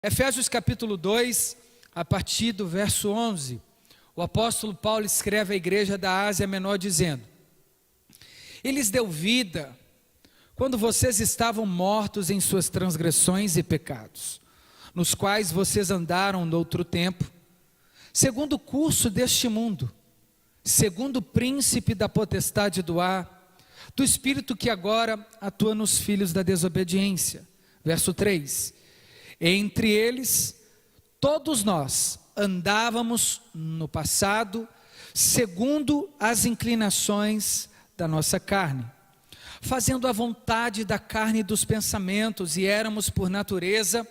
Efésios capítulo 2, a partir do verso 11, o apóstolo Paulo escreve à igreja da Ásia Menor dizendo: "E lhes deu vida quando vocês estavam mortos em suas transgressões e pecados, nos quais vocês andaram noutro tempo, segundo o curso deste mundo, segundo o príncipe da potestade do ar, do espírito que agora atua nos filhos da desobediência." Verso 3: "Entre eles, todos nós andávamos no passado, segundo as inclinações da nossa carne, fazendo a vontade da carne e dos pensamentos, e éramos por natureza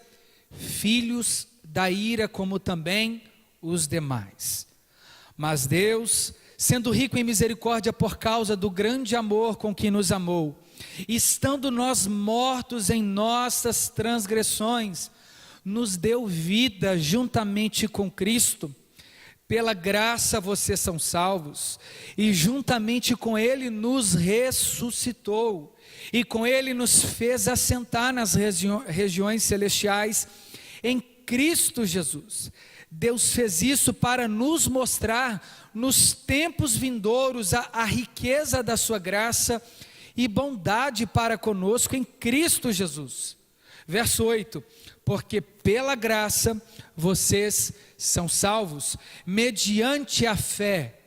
filhos da ira, como também os demais. Mas Deus, sendo rico em misericórdia por causa do grande amor com que nos amou, estando nós mortos em nossas transgressões, nos deu vida juntamente com Cristo. Pela graça vocês são salvos, e juntamente com Ele nos ressuscitou, e com Ele nos fez assentar nas regiões celestiais em Cristo Jesus. Deus fez isso para nos mostrar nos tempos vindouros a riqueza da sua graça e bondade para conosco em Cristo Jesus." Verso 8: "Porque pela graça vocês são salvos, mediante a fé.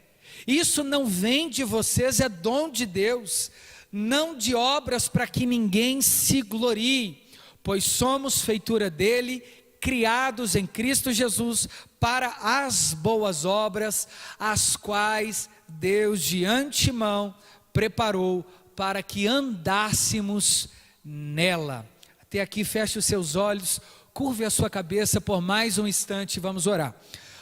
Isso não vem de vocês, é dom de Deus, não de obras para que ninguém se glorie, pois somos feitura dele, criados em Cristo Jesus para as boas obras, as quais Deus de antemão preparou para que andássemos nela." Até aqui, feche os seus olhos, curve a sua cabeça por mais um instante, vamos orar.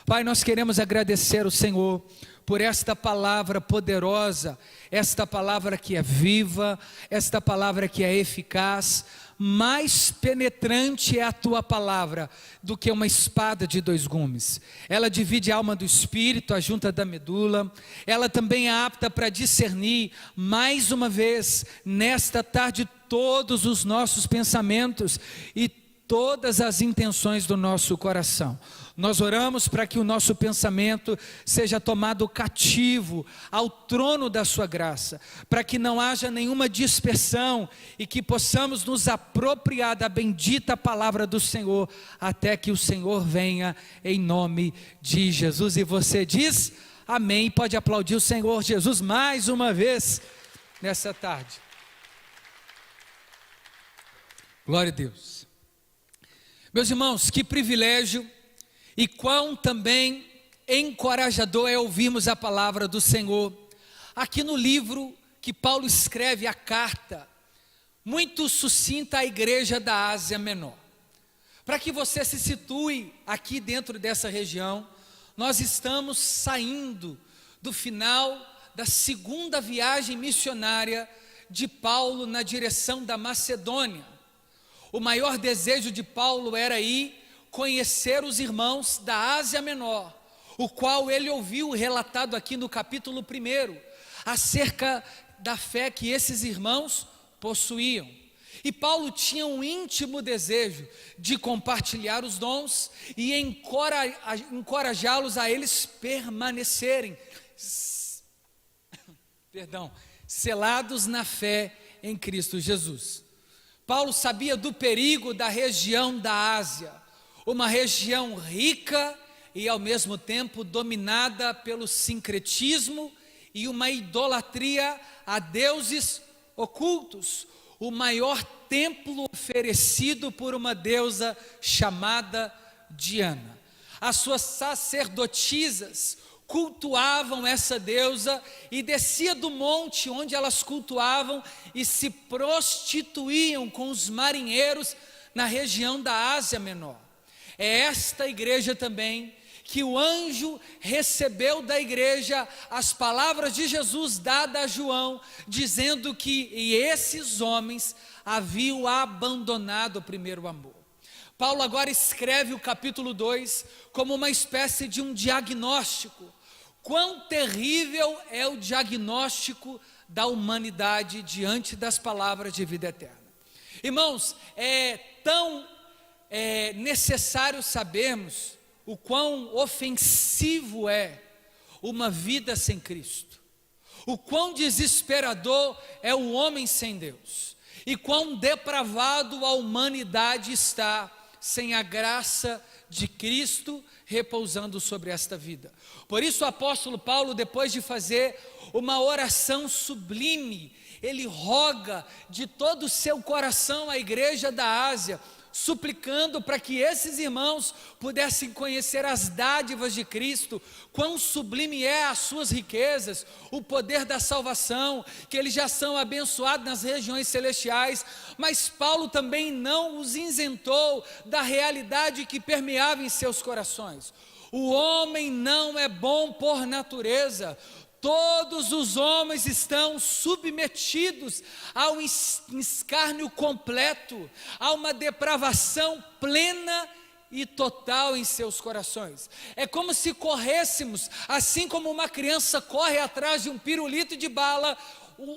Pai, nós queremos agradecer ao Senhor por esta palavra poderosa, esta palavra que é viva, esta palavra que é eficaz. Mais penetrante é a tua palavra do que uma espada de dois gumes. Ela divide a alma do espírito, a junta da medula. Ela também é apta para discernir, mais uma vez, nesta tarde, todos os nossos pensamentos e todas as intenções do nosso coração. Nós oramos para que o nosso pensamento seja tomado cativo ao trono da sua graça, para que não haja nenhuma dispersão e que possamos nos apropriar da bendita palavra do Senhor, até que o Senhor venha, em nome de Jesus. E você diz amém, pode aplaudir o Senhor Jesus mais uma vez nessa tarde. Glória a Deus. Meus irmãos, que privilégio e quão também encorajador é ouvirmos a palavra do Senhor aqui no livro que Paulo escreve, a carta muito sucinta à igreja da Ásia Menor. Para que você se situe aqui dentro dessa região, nós estamos saindo do final da segunda viagem missionária de Paulo na direção da Macedônia. O maior desejo de Paulo era ir conhecer os irmãos da Ásia Menor, o qual ele ouviu relatado aqui no capítulo 1, acerca da fé que esses irmãos possuíam. E Paulo tinha um íntimo desejo de compartilhar os dons e encorajá-los a eles permanecerem, selados na fé em Cristo Jesus. Paulo sabia do perigo da região da Ásia, uma região rica e ao mesmo tempo dominada pelo sincretismo e uma idolatria a deuses ocultos. O maior templo oferecido por uma deusa chamada Diana. As suas sacerdotisas cultuavam essa deusa e descia do monte onde elas cultuavam e se prostituíam com os marinheiros na região da Ásia Menor. É esta igreja também que o anjo recebeu da igreja as palavras de Jesus dadas a João, dizendo que esses homens haviam abandonado o primeiro amor. Paulo agora escreve o capítulo 2 como uma espécie de um diagnóstico. Quão terrível é o diagnóstico da humanidade diante das palavras de vida eterna. Irmãos, é tão é necessário sabermos o quão ofensivo é uma vida sem Cristo, o quão desesperador é o homem sem Deus, e quão depravado a humanidade está sem a graça de Cristo repousando sobre esta vida. Por isso o apóstolo Paulo, depois de fazer uma oração sublime, ele roga de todo o seu coração à igreja da Ásia, suplicando para que esses irmãos pudessem conhecer as dádivas de Cristo, quão sublime é as suas riquezas, o poder da salvação, que eles já são abençoados nas regiões celestiais. Mas Paulo também não os isentou da realidade que permeava em seus corações. O homem não é bom por natureza. Todos os homens estão submetidos a um escárnio completo, a uma depravação plena e total em seus corações. É como se corrêssemos, assim como uma criança corre atrás de um pirulito de bala,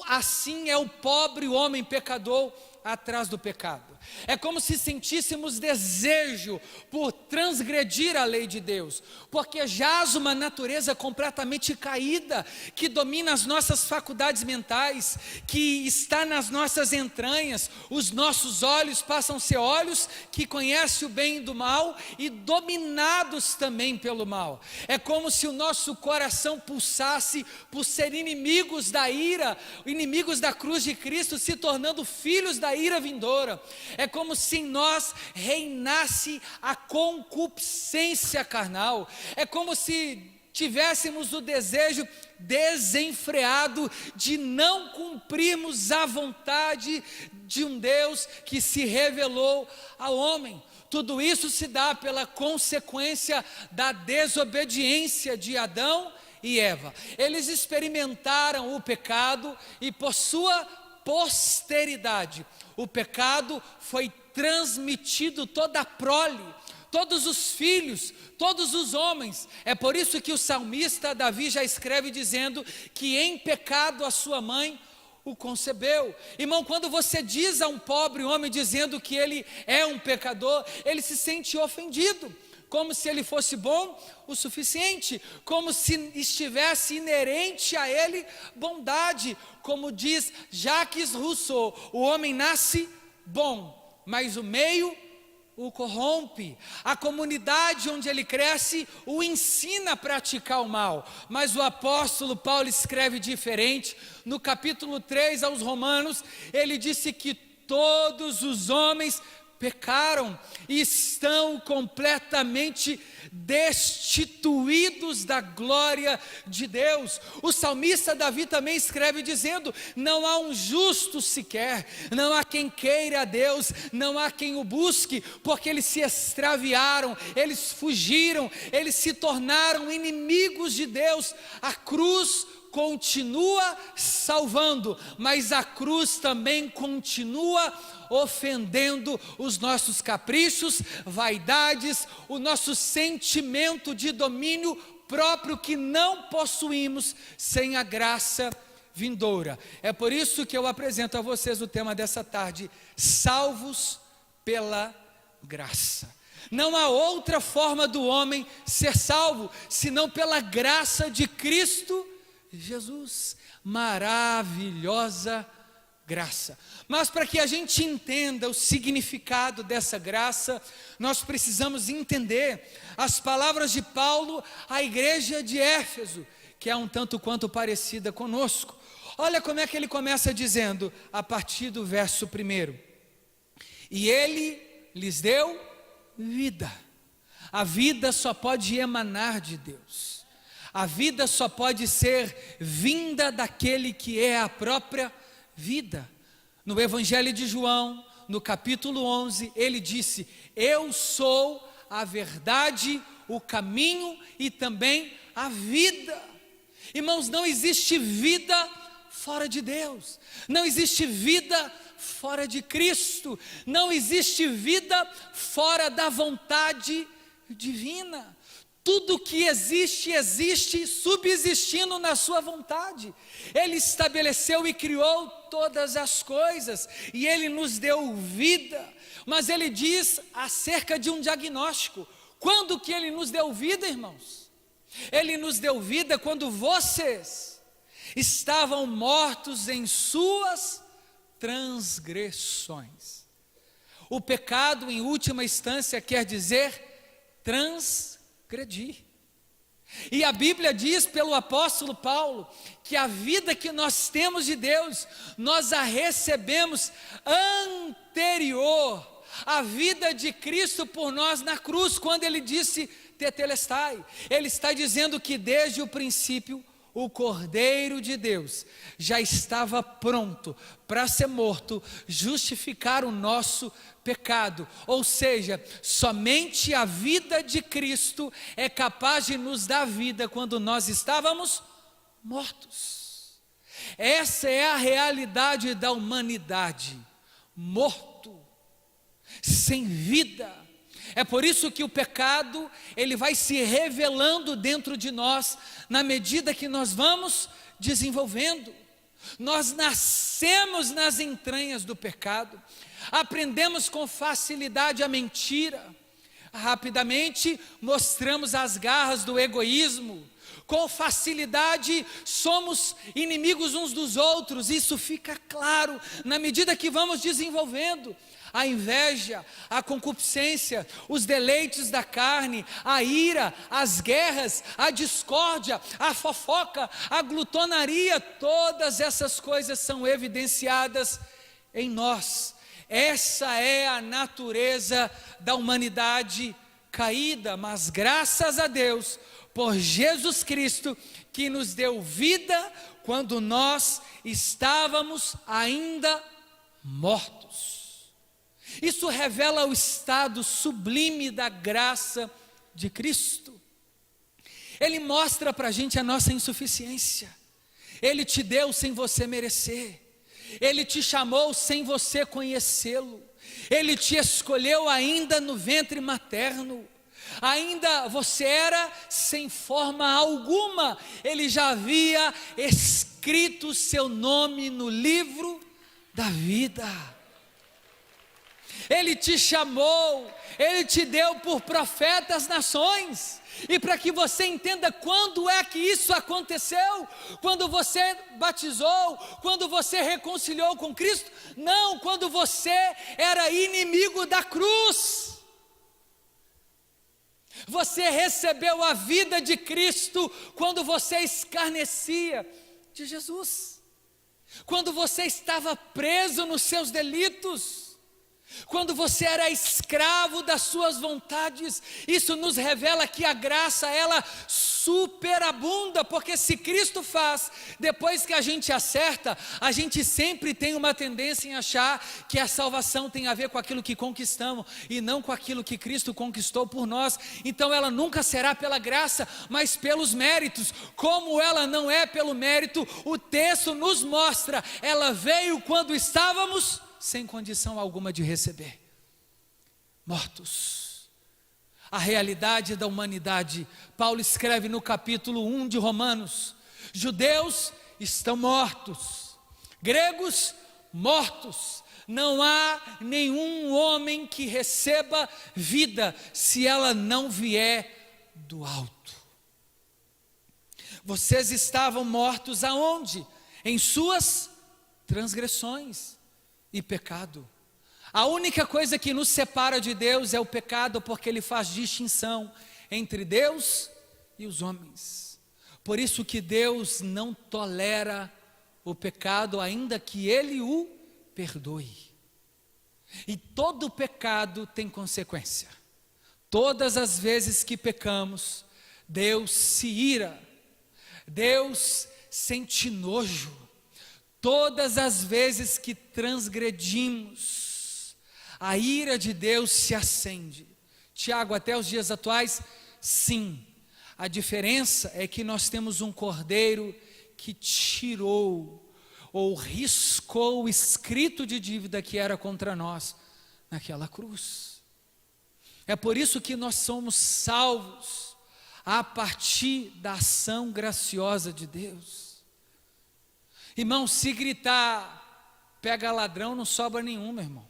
assim é o pobre homem pecador atrás do pecado. É como se sentíssemos desejo por transgredir a lei de Deus, porque jaz uma natureza completamente caída, que domina as nossas faculdades mentais, que está nas nossas entranhas. Os nossos olhos passam a ser olhos que conhecem o bem e do mal, e dominados também pelo mal. É como se o nosso coração pulsasse por ser inimigos da ira, inimigos da cruz de Cristo, se tornando filhos da ira vindoura. É como se em nós reinasse a concupiscência carnal. É como se tivéssemos o desejo desenfreado de não cumprirmos a vontade de um Deus que se revelou ao homem. Tudo isso se dá pela consequência da desobediência de Adão e Eva. Eles experimentaram o pecado e por sua posteridade, o pecado foi transmitido toda a prole, todos os filhos, todos os homens. É por isso que o salmista Davi já escreve dizendo que em pecado a sua mãe o concebeu. Irmão, quando você diz a um pobre homem dizendo que ele é um pecador, ele se sente ofendido, como se ele fosse bom o suficiente, como se estivesse inerente a ele bondade. Como diz Jacques Rousseau, o homem nasce bom, mas o meio o corrompe. A comunidade onde ele cresce o ensina a praticar o mal. Mas o apóstolo Paulo escreve diferente. No capítulo 3 aos Romanos, ele disse que todos os homens pecaram e estão completamente destituídos da glória de Deus. O salmista Davi também escreve dizendo: não há um justo sequer, não há quem queira a Deus, não há quem o busque, porque eles se extraviaram, eles fugiram, eles se tornaram inimigos de Deus. A cruz continua salvando, mas a cruz também continua ofendendo os nossos caprichos, vaidades, o nosso sentimento de domínio próprio que não possuímos sem a graça vindoura. É por isso que eu apresento a vocês o tema dessa tarde: salvos pela graça. Não há outra forma do homem ser salvo senão pela graça de Cristo Jesus. Maravilhosa graça. Mas para que a gente entenda o significado dessa graça, nós precisamos entender as palavras de Paulo à igreja de Éfeso, que é um tanto quanto parecida conosco. Olha como é que ele começa dizendo, a partir do verso 1: e ele lhes deu vida. A vida só pode emanar de Deus. A vida só pode ser vinda daquele que é a própria vida. No Evangelho de João, no capítulo 11, ele disse: eu sou a verdade, o caminho e também a vida. Irmãos, não existe vida fora de Deus, não existe vida fora de Cristo, não existe vida fora da vontade divina. Tudo que existe, existe subsistindo na sua vontade. Ele estabeleceu e criou todas as coisas, e Ele nos deu vida. Mas Ele diz acerca de um diagnóstico. Quando que Ele nos deu vida, irmãos? Ele nos deu vida quando vocês estavam mortos em suas transgressões. O pecado, em última instância, quer dizer transgredir. E a Bíblia diz pelo apóstolo Paulo que a vida que nós temos de Deus, nós a recebemos anterior à vida de Cristo por nós na cruz, quando Ele disse tetelestai. Ele está dizendo que desde o princípio o Cordeiro de Deus já estava pronto para ser morto, justificar o nosso pecado. Ou seja, somente a vida de Cristo é capaz de nos dar vida quando nós estávamos mortos. Essa é a realidade da humanidade, morto, sem vida. É por isso que o pecado, ele vai se revelando dentro de nós, na medida que nós vamos desenvolvendo. Nós nascemos nas entranhas do pecado, aprendemos com facilidade a mentira, rapidamente mostramos as garras do egoísmo, com facilidade somos inimigos uns dos outros. Isso fica claro na medida que vamos desenvolvendo. A inveja, a concupiscência, os deleites da carne, a ira, as guerras, a discórdia, a fofoca, a glutonaria, todas essas coisas são evidenciadas em nós. Essa é a natureza da humanidade caída, mas graças a Deus, por Jesus Cristo, que nos deu vida quando nós estávamos ainda mortos. Isso revela o estado sublime da graça de Cristo. Ele mostra para a gente a nossa insuficiência. Ele te deu sem você merecer. Ele te chamou sem você conhecê-lo. Ele te escolheu ainda no ventre materno. Ainda você era sem forma alguma. Ele já havia escrito o seu nome no livro da vida. Ele te chamou, Ele te deu por profeta às nações. E para que você entenda quando é que isso aconteceu, quando você batizou, quando você reconciliou com Cristo, não, quando você era inimigo da cruz. Você recebeu a vida de Cristo quando você escarnecia de Jesus, quando você estava preso nos seus delitos, quando você era escravo das suas vontades. Isso nos revela que a graça, ela superabunda, porque se Cristo faz, depois que a gente acerta, a gente sempre tem uma tendência em achar que a salvação tem a ver com aquilo que conquistamos, e não com aquilo que Cristo conquistou por nós. Então ela nunca será pela graça, mas pelos méritos. Como ela não é pelo mérito, o texto nos mostra, ela veio quando estávamos sem condição alguma de receber, mortos. A realidade da humanidade, Paulo escreve no capítulo 1 de Romanos: judeus estão mortos, gregos mortos, não há nenhum homem que receba vida se ela não vier do alto. Vocês estavam mortos aonde? Em suas transgressões e pecado. A única coisa que nos separa de Deus é o pecado, porque Ele faz distinção entre Deus e os homens. Por isso que Deus não tolera o pecado, ainda que Ele o perdoe. E todo pecado tem consequência. Todas as vezes que pecamos, Deus se ira, Deus sente nojo. Todas as vezes que transgredimos, a ira de Deus se acende. Tiago, até os dias atuais, sim. A diferença é que nós temos um cordeiro que tirou ou riscou o escrito de dívida que era contra nós naquela cruz. É por isso que nós somos salvos a partir da ação graciosa de Deus. Irmão, se gritar, pega ladrão, não sobra nenhum, meu irmão.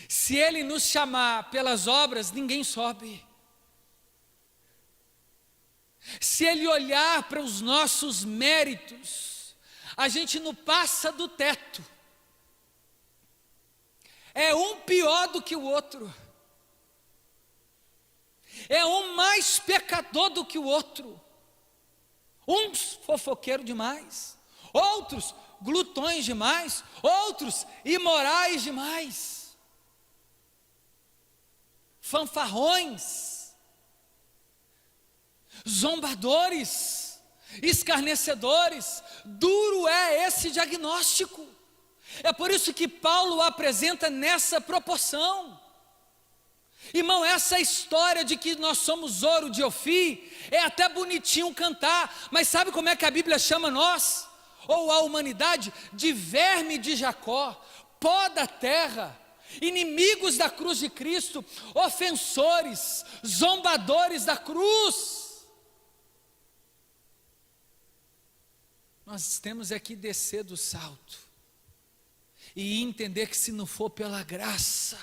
Se Ele nos chamar pelas obras, ninguém sobe. Se Ele olhar para os nossos méritos, a gente não passa do teto. É um pior do que o outro. É um mais pecador do que o outro. Uns fofoqueiros demais, outros glutões demais, outros imorais demais, fanfarrões, zombadores, escarnecedores. Duro é esse diagnóstico. É por isso que Paulo apresenta nessa proporção. Irmão, essa história de que nós somos ouro de Ofir, é até bonitinho cantar, mas sabe como é que a Bíblia chama nós, ou a humanidade? De verme de Jacó, pó da terra, inimigos da cruz de Cristo, ofensores, zombadores da cruz. Nós temos é que descer do salto e entender que se não for pela graça,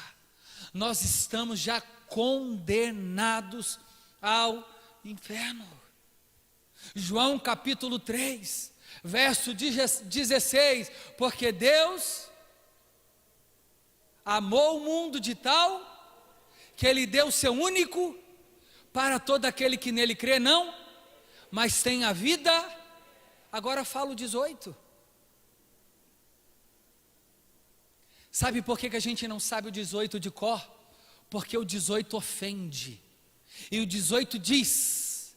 nós estamos já condenados ao inferno. João capítulo 3, verso 16, porque Deus amou o mundo de tal, que Ele deu o seu único, para todo aquele que nele crê, não, mas tem a vida. Agora fala o 18. Sabe por que a gente não sabe o 18 de cor? Porque o 18 ofende. E o 18 diz: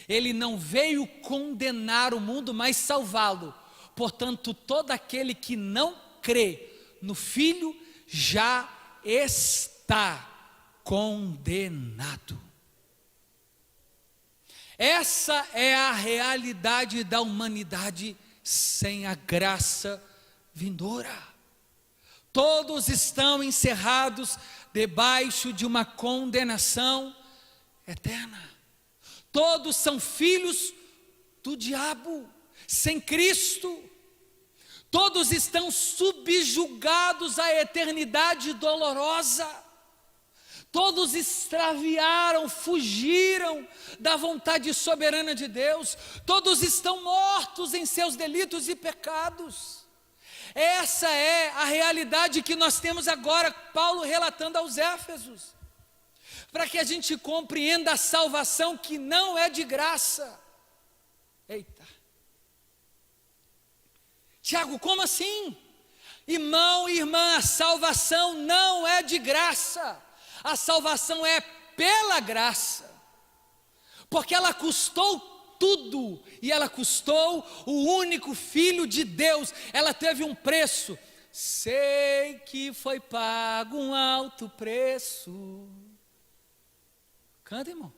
Ele não veio condenar o mundo, mas salvá-lo. Portanto, todo aquele que não crê no Filho já está condenado. Essa é a realidade da humanidade sem a graça vindoura. Todos estão encerrados debaixo de uma condenação eterna. Todos são filhos do diabo, sem Cristo. Todos estão subjugados à eternidade dolorosa. Todos extraviaram, fugiram da vontade soberana de Deus. Todos estão mortos em seus delitos e pecados. Essa é a realidade que nós temos agora, Paulo relatando aos Éfesos, para que a gente compreenda a salvação que não é de graça. Eita, Tiago, como assim? Irmão e irmã, a salvação não é de graça, a salvação é pela graça, porque ela custou tudo, e ela custou o único Filho de Deus, ela teve um preço. Sei que foi pago um alto preço. Canta, irmão.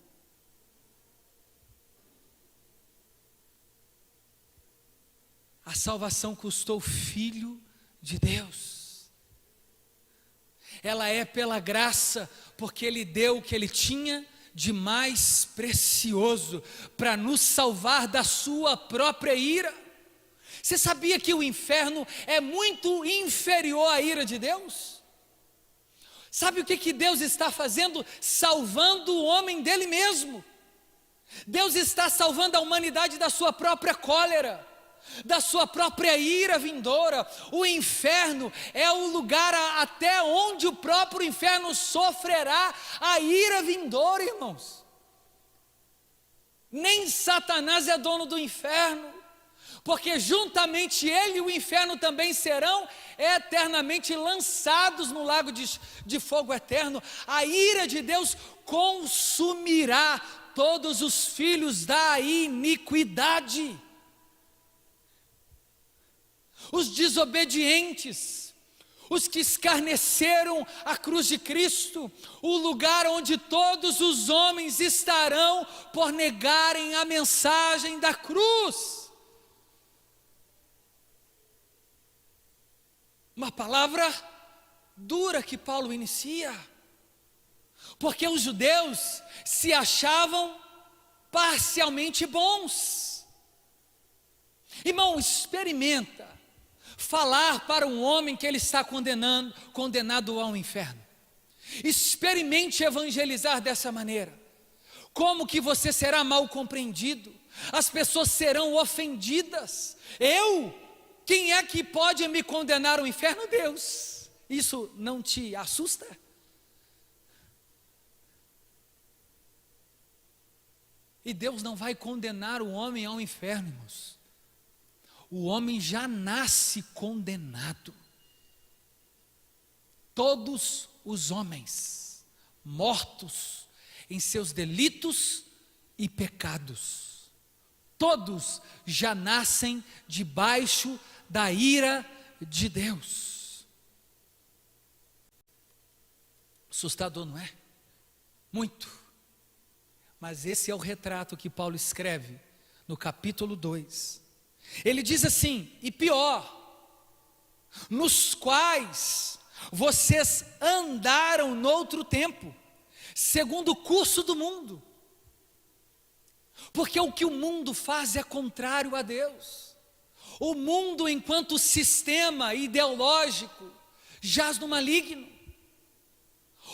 A salvação custou o Filho de Deus. Ela é pela graça, porque Ele deu o que Ele tinha de mais precioso, para nos salvar da sua própria ira. Você sabia que o inferno é muito inferior à ira de Deus? Sabe o que Deus está fazendo? Salvando o homem dele mesmo. Deus está salvando a humanidade da sua própria cólera, da sua própria ira vindoura. O inferno é o lugar até onde o próprio inferno sofrerá a ira vindoura, irmãos. Nem Satanás é dono do inferno, porque juntamente ele e o inferno também serão eternamente lançados no lago de fogo eterno. A ira de Deus consumirá todos os filhos da iniquidade. Os desobedientes, os que escarneceram a cruz de Cristo, o lugar onde todos os homens estarão por negarem a mensagem da cruz. Uma palavra dura que Paulo inicia, porque os judeus se achavam parcialmente bons. Irmão, experimenta falar para um homem que ele está condenado ao inferno. Experimente evangelizar dessa maneira. Como que você será mal compreendido? As pessoas serão ofendidas. Quem é que pode me condenar ao inferno? Deus. Isso não te assusta? E Deus não vai condenar o homem ao inferno, irmãos. O homem já nasce condenado. Todos os homens mortos em seus delitos e pecados, todos já nascem debaixo da ira de Deus. Assustador, não é? Muito. Mas esse é o retrato que Paulo escreve no capítulo 2. Ele diz assim: e pior, nos quais vocês andaram noutro tempo, segundo o curso do mundo. Porque o que o mundo faz é contrário a Deus. O mundo, enquanto sistema ideológico, jaz no maligno.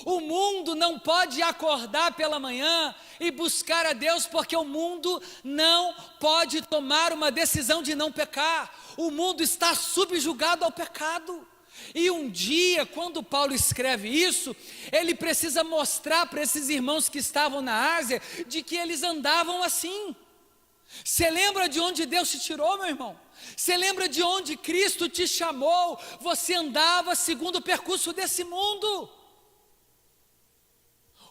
O mundo não pode acordar pela manhã e buscar a Deus, porque o mundo não pode tomar uma decisão de não pecar. O mundo está subjugado ao pecado. E um dia, quando Paulo escreve isso, ele precisa mostrar para esses irmãos que estavam na Ásia, de que eles andavam assim. Você lembra de onde Deus te tirou, meu irmão? Você lembra de onde Cristo te chamou? Você andava segundo o percurso desse mundo.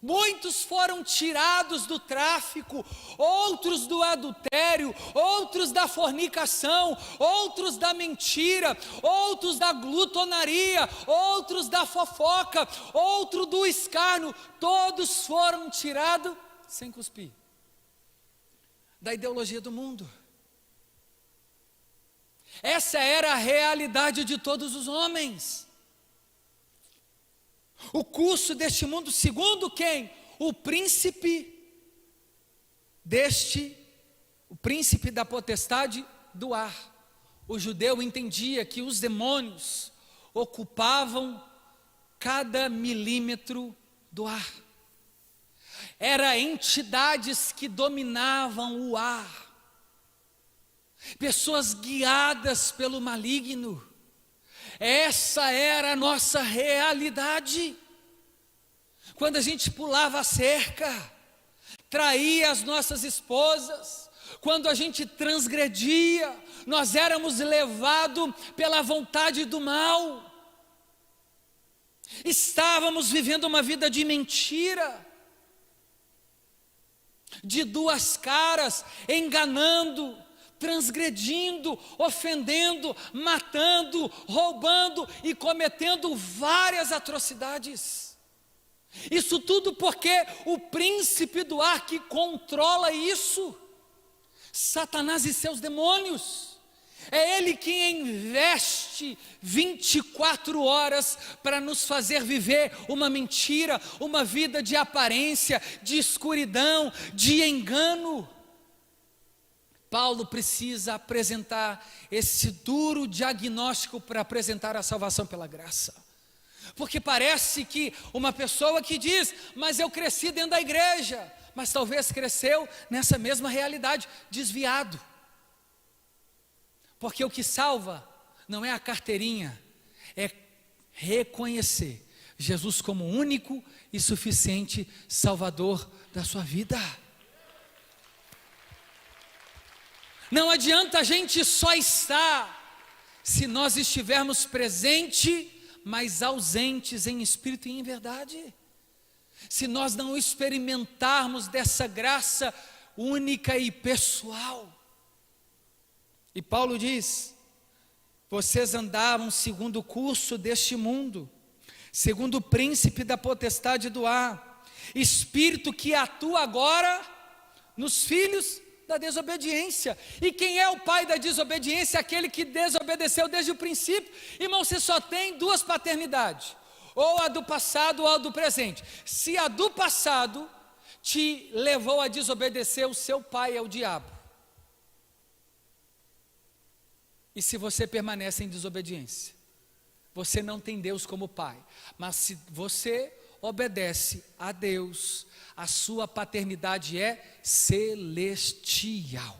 Muitos foram tirados do tráfico, outros do adultério, outros da fornicação, outros da mentira, outros da glutonaria, outros da fofoca, outro do escárnio. Todos foram tirados, sem cuspir, da ideologia do mundo. Essa era a realidade de todos os homens. O curso deste mundo, segundo quem? O príncipe da potestade do ar. O judeu entendia que os demônios ocupavam cada milímetro do ar. Eram entidades que dominavam o ar. Pessoas guiadas pelo maligno. Essa era a nossa realidade. Quando a gente pulava a cerca, traía as nossas esposas, quando a gente transgredia, nós éramos levados pela vontade do mal. Estávamos vivendo uma vida de mentira, de duas caras, enganando, transgredindo, ofendendo, matando, roubando e cometendo várias atrocidades. Isso tudo porque o príncipe do ar que controla isso, Satanás e seus demônios, é ele que investe 24 horas para nos fazer viver uma mentira, uma vida de aparência, de escuridão, de engano. Paulo precisa apresentar esse duro diagnóstico para apresentar a salvação pela graça. Porque parece que uma pessoa que diz, mas eu cresci dentro da igreja, mas talvez cresceu nessa mesma realidade, desviado. Porque o que salva não é a carteirinha, é reconhecer Jesus como único e suficiente Salvador da sua vida. Não adianta a gente só estar, se nós estivermos presentes, mas ausentes em espírito e em verdade. Se nós não experimentarmos dessa graça única e pessoal. E Paulo diz: vocês andavam segundo o curso deste mundo, segundo o príncipe da potestade do ar, espírito que atua agora nos filhos da desobediência. E quem é o pai da desobediência? Aquele que desobedeceu desde o princípio. Irmão, você só tem duas paternidades: ou a do passado ou a do presente. Se a do passado te levou a desobedecer, o seu pai é o diabo. E se você permanece em desobediência, você não tem Deus como pai. Mas se você obedece a Deus, a sua paternidade é celestial.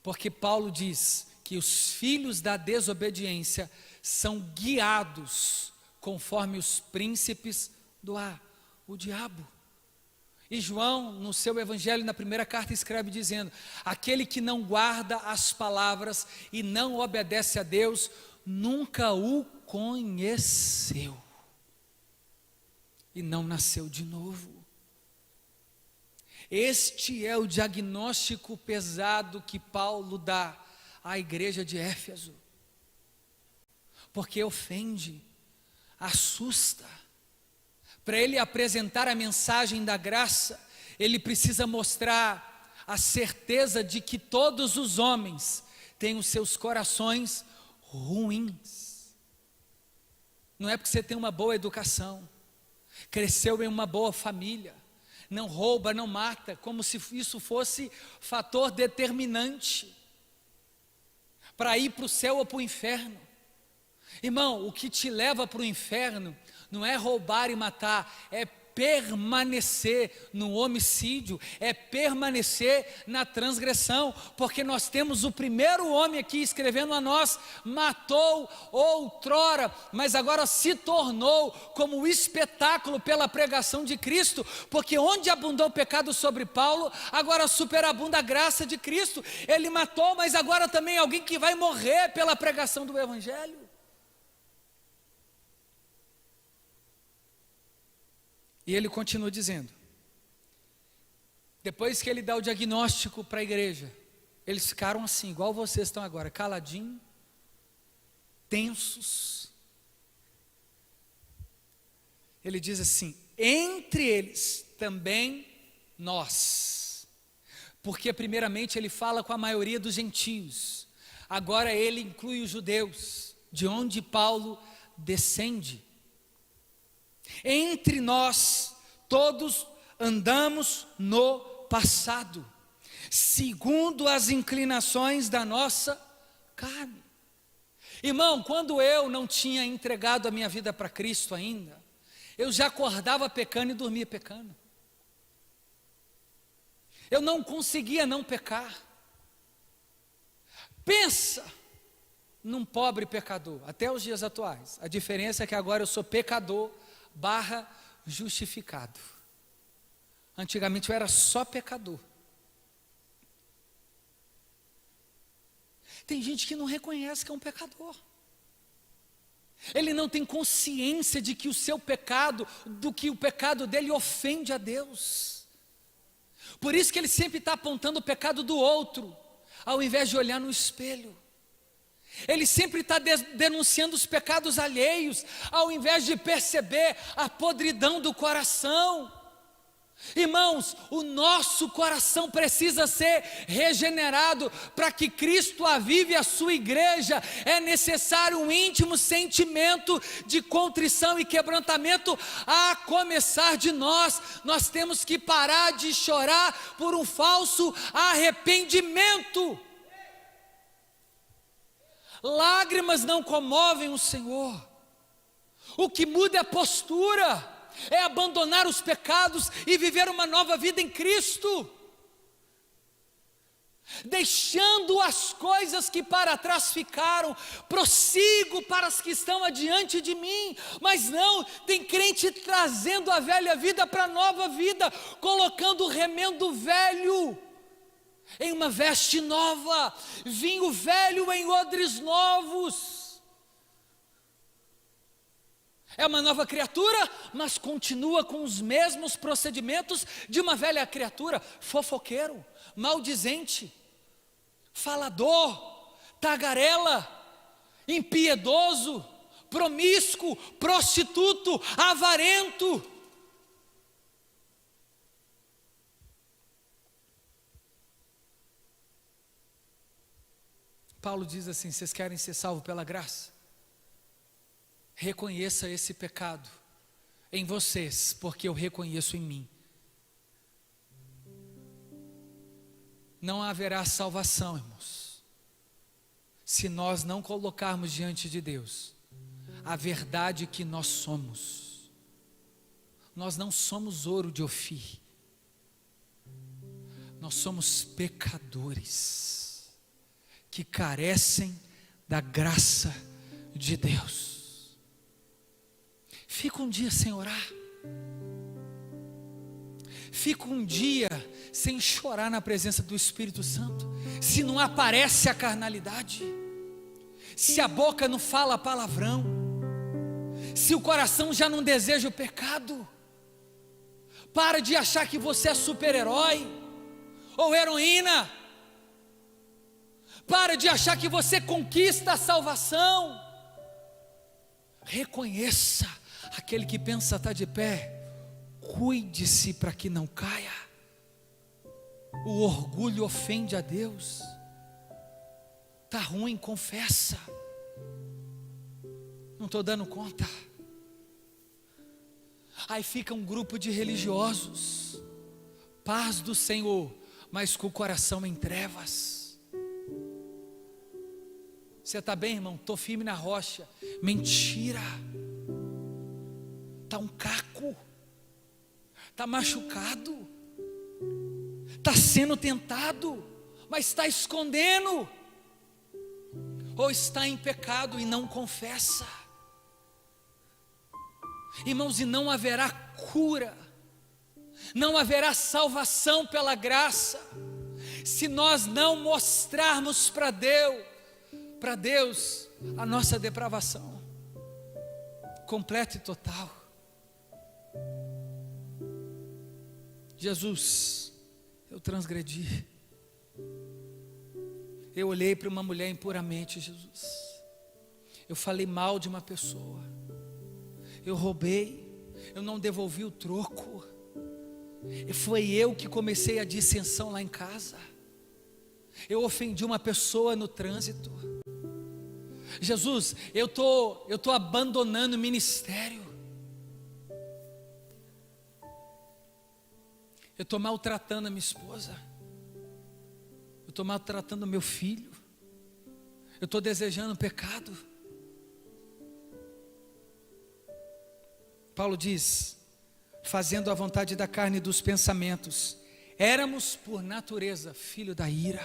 Porque Paulo diz que os filhos da desobediência são guiados conforme os príncipes do ar, o diabo. E João, no seu evangelho, na primeira carta, escreve dizendo: aquele que não guarda as palavras e não obedece a Deus, nunca o conheceu e não nasceu de novo. Este é o diagnóstico pesado que Paulo dá à igreja de Éfeso, porque ofende, assusta. Para ele apresentar a mensagem da graça, ele precisa mostrar a certeza de que todos os homens têm os seus corações ruins. Não é porque você tem uma boa educação, cresceu em uma boa família, não rouba, não mata, como se isso fosse fator determinante para ir para o céu ou para o inferno. Irmão, o que te leva para o inferno não é roubar e matar, é permanecer no homicídio, é permanecer na transgressão, porque nós temos o primeiro homem aqui escrevendo a nós: matou outrora, mas agora se tornou como espetáculo pela pregação de Cristo, porque onde abundou o pecado sobre Paulo, agora superabunda a graça de Cristo. Ele matou, mas agora também é alguém que vai morrer pela pregação do Evangelho. E ele continua dizendo, depois que ele dá o diagnóstico para a igreja, eles ficaram assim, igual vocês estão agora, caladinhos, tensos. Ele diz assim: entre eles também nós, porque primeiramente ele fala com a maioria dos gentios, agora ele inclui os judeus, de onde Paulo descende. Entre nós, todos andamos no passado, segundo as inclinações da nossa carne. Irmão, quando eu não tinha entregado a minha vida para Cristo ainda, eu já acordava pecando e dormia pecando. Eu não conseguia não pecar. Pensa num pobre pecador, até os dias atuais. A diferença é que agora eu sou pecador / justificado. Antigamente eu era só pecador. Tem gente que não reconhece que é um pecador. Ele não tem consciência de que o seu pecado, do que o pecado dele ofende a Deus. Por isso que ele sempre está apontando o pecado do outro, ao invés de olhar no espelho. Ele sempre está denunciando os pecados alheios, ao invés de perceber a podridão do coração. Irmãos, o nosso coração precisa ser regenerado para que Cristo avive a sua igreja. É necessário um íntimo sentimento de contrição e quebrantamento, a começar de nós. Nós temos que parar de chorar por um falso arrependimento. Lágrimas não comovem o Senhor. O que muda é a postura, é abandonar os pecados e viver uma nova vida em Cristo, deixando as coisas que para trás ficaram, prossigo para as que estão adiante de mim. Mas não, tem crente trazendo a velha vida para a nova vida, colocando o remendo velho em uma veste nova, vinho velho em odres novos. É uma nova criatura, mas continua com os mesmos procedimentos de uma velha criatura: fofoqueiro, maldizente, falador, tagarela, impiedoso, promíscuo, prostituto, avarento. Paulo diz assim: vocês querem ser salvos pela graça? reconheça esse pecado em vocês, porque eu reconheço em mim. Não haverá salvação, irmãos, se nós não colocarmos diante de Deus a verdade que nós somos. Nós não somos ouro de Ofir, nós somos pecadores que carecem da graça de Deus. Fica um dia sem orar, fica um dia sem chorar na presença do Espírito Santo, se não aparece a carnalidade, se a boca não fala palavrão, se o coração já não deseja o pecado. Para de achar que você é super-herói ou heroína. Para de achar que você conquista a salvação. Reconheça aquele que pensa estar de pé. Cuide-se para que não caia. O orgulho ofende a Deus. Está ruim, confessa. Não estou dando conta. Aí fica um grupo de religiosos, paz do Senhor, mas com o coração em trevas. Você está bem, irmão? Estou firme na rocha. Mentira. Está um caco, está machucado, está sendo tentado, mas está escondendo, ou está em pecado e não confessa. Irmãos, e não haverá cura, não haverá salvação pela graça, se nós não mostrarmos para Deus a nossa depravação completa e total. Jesus, eu transgredi, eu olhei para uma mulher impuramente, Jesus, eu falei mal de uma pessoa, eu roubei, eu não devolvi o troco, e foi eu que comecei a dissensão lá em casa, eu ofendi uma pessoa no trânsito. Jesus, eu tô abandonando o ministério, eu estou maltratando a minha esposa, eu estou maltratando o meu filho, eu estou desejando pecado. Paulo diz, fazendo a vontade da carne e dos pensamentos, éramos por natureza filho da ira.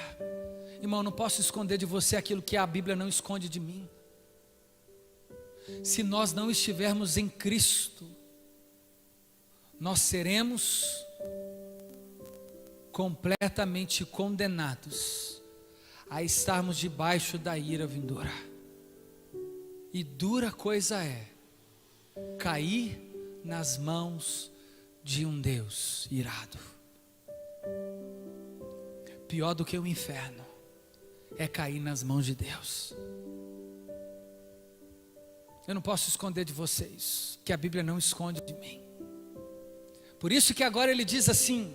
Irmão, não posso esconder de você aquilo que a Bíblia não esconde de mim. Se nós não estivermos em Cristo, nós seremos completamente condenados a estarmos debaixo da ira vindoura. E dura coisa é cair nas mãos de um Deus irado. Pior do que o inferno é cair nas mãos de Deus. Eu não posso esconder de vocês que a Bíblia não esconde de mim. Por isso que agora ele diz assim,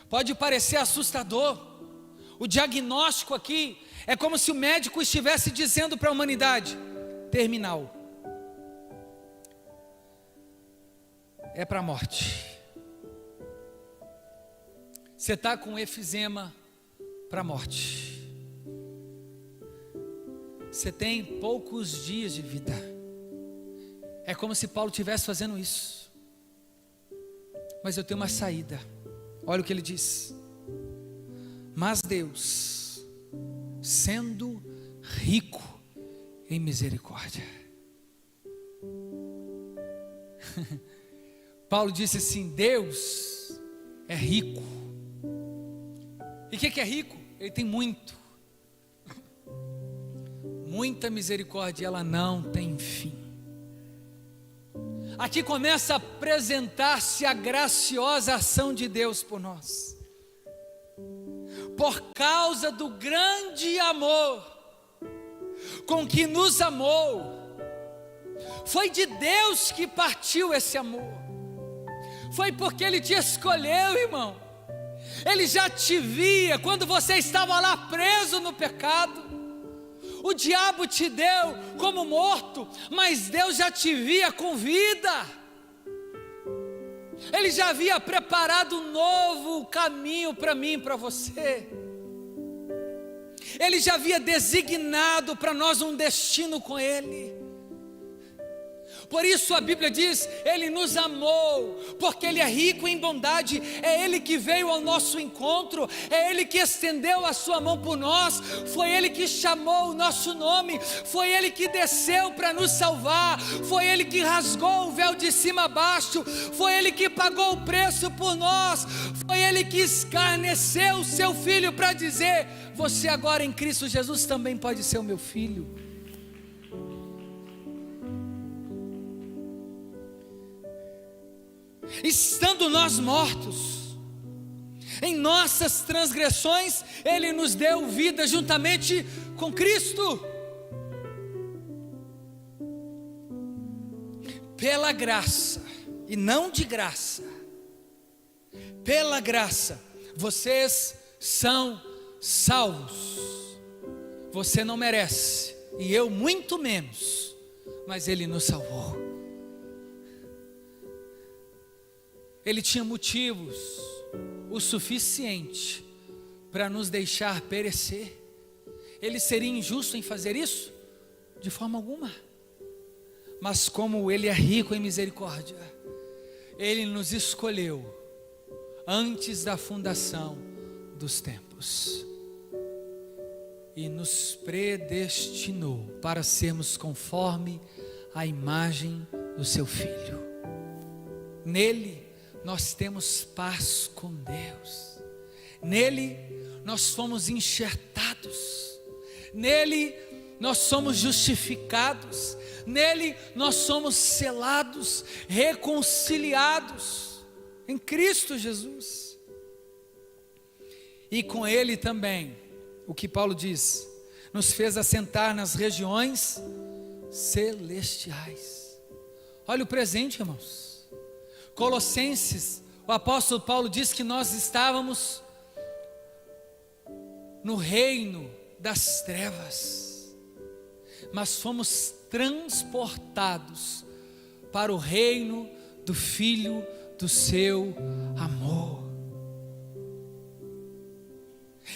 pode parecer assustador, o diagnóstico aqui é como se o médico estivesse dizendo para a humanidade, terminal, é para a morte. Você está com efizema para a morte. Você tem poucos dias de vida. É como se Paulo estivesse fazendo isso. Mas eu tenho uma saída. Olha o que ele diz. Mas Deus, sendo rico em misericórdia. Paulo disse assim, Deus é rico. E o que é rico? Ele tem muito. Muita misericórdia, ela não tem fim. Aqui começa a apresentar-se a graciosa ação de Deus por nós. Por causa do grande amor com que nos amou, foi de Deus que partiu esse amor. Foi porque Ele te escolheu, irmão. Ele já te via quando você estava lá preso no pecado. O diabo te deu como morto, mas Deus já te via com vida. Ele já havia preparado um novo caminho para mim e para você. Ele já havia designado para nós um destino com Ele. Por isso a Bíblia diz, Ele nos amou, porque Ele é rico em bondade, é Ele que veio ao nosso encontro, é Ele que estendeu a sua mão por nós, foi Ele que chamou o nosso nome, foi Ele que desceu para nos salvar, foi Ele que rasgou o véu de cima a baixo, foi Ele que pagou o preço por nós, foi Ele que escarneceu o seu Filho para dizer, você agora em Cristo Jesus também pode ser o meu filho. Estando nós mortos em nossas transgressões, Ele nos deu vida juntamente com Cristo. Pela graça, e não de graça, pela graça, vocês são salvos. Você não merece, e eu muito menos, mas Ele nos salvou. Ele tinha motivos o suficiente para nos deixar perecer. Ele seria injusto em fazer isso? De forma alguma. Mas como Ele é rico em misericórdia, Ele nos escolheu antes da fundação dos tempos e nos predestinou para sermos conforme a imagem do seu Filho. Nele nós temos paz com Deus, nele nós fomos enxertados, nele nós somos justificados, nele nós somos selados, reconciliados em Cristo Jesus. E com ele também, o que Paulo diz, nos fez assentar nas regiões celestiais. Olha o presente, irmãos. Colossenses, o apóstolo Paulo diz que nós estávamos no reino das trevas, mas fomos transportados para o reino do Filho do seu amor.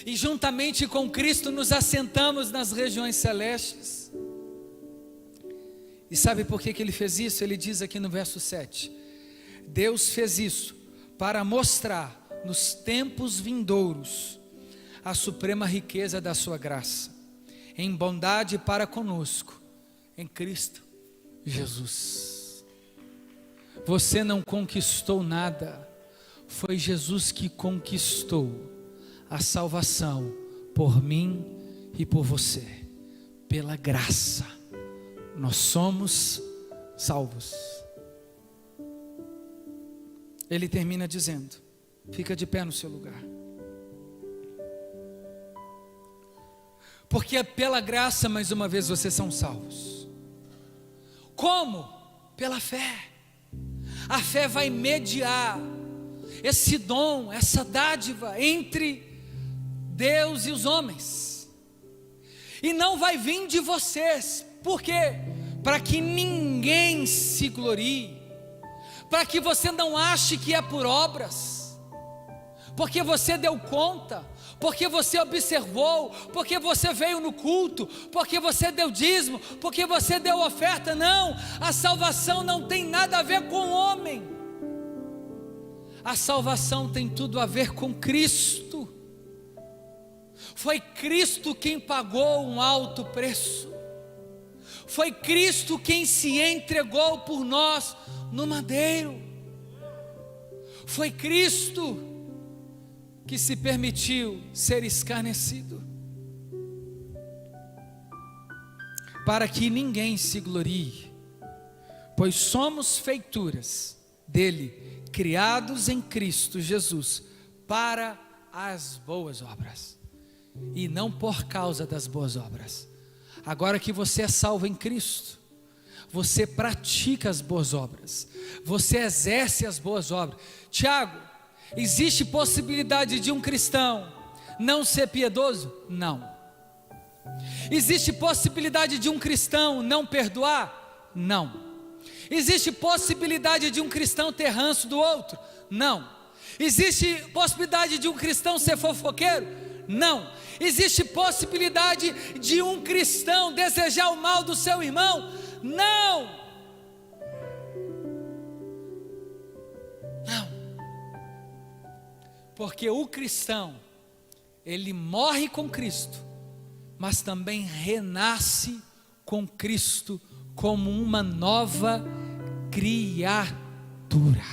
E juntamente com Cristo nos assentamos nas regiões celestes. E sabe por que Ele fez isso? Ele diz aqui no verso 7. Deus fez isso para mostrar nos tempos vindouros a suprema riqueza da sua graça, em bondade para conosco, em Cristo Jesus. Você não conquistou nada, foi Jesus que conquistou a salvação por mim e por você. Pela graça, nós somos salvos. Ele termina dizendo, fica de pé no seu lugar. Porque pela graça, mais uma vez, vocês são salvos. Como? Pela fé. A fé vai mediar esse dom, essa dádiva entre Deus e os homens. E não vai vir de vocês. Por quê? Para que ninguém se glorie. Para que você não ache que é por obras, porque você deu conta, porque você observou, porque você veio no culto, porque você deu dízimo, porque você deu oferta. Não, a salvação não tem nada a ver com o homem, a salvação tem tudo a ver com Cristo. Foi Cristo quem pagou um alto preço, foi Cristo quem se entregou por nós no madeiro. Foi Cristo que se permitiu ser escarnecido, para que ninguém se glorie, pois somos feituras dele, criados em Cristo Jesus, para as boas obras, e não por causa das boas obras. Agora que você é salvo em Cristo, você pratica as boas obras, você exerce as boas obras. Tiago, existe possibilidade de um cristão não ser piedoso? Não. Existe possibilidade de um cristão não perdoar? Não. Existe possibilidade de um cristão ter ranço do outro? Não. Existe possibilidade de um cristão ser fofoqueiro? Não. Existe possibilidade de um cristão desejar o mal do seu irmão? Não. Não. Porque o cristão, ele morre com Cristo, mas também renasce com Cristo como uma nova criatura.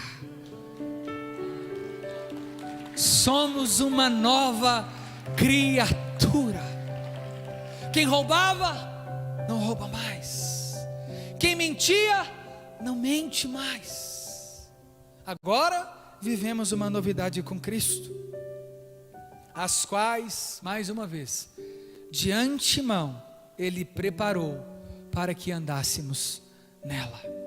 Somos uma nova criatura. Quem roubava, não rouba mais. Quem mentia, não mente mais. Agora vivemos uma novidade com Cristo, as quais, mais uma vez, de antemão Ele preparou para que andássemos nela.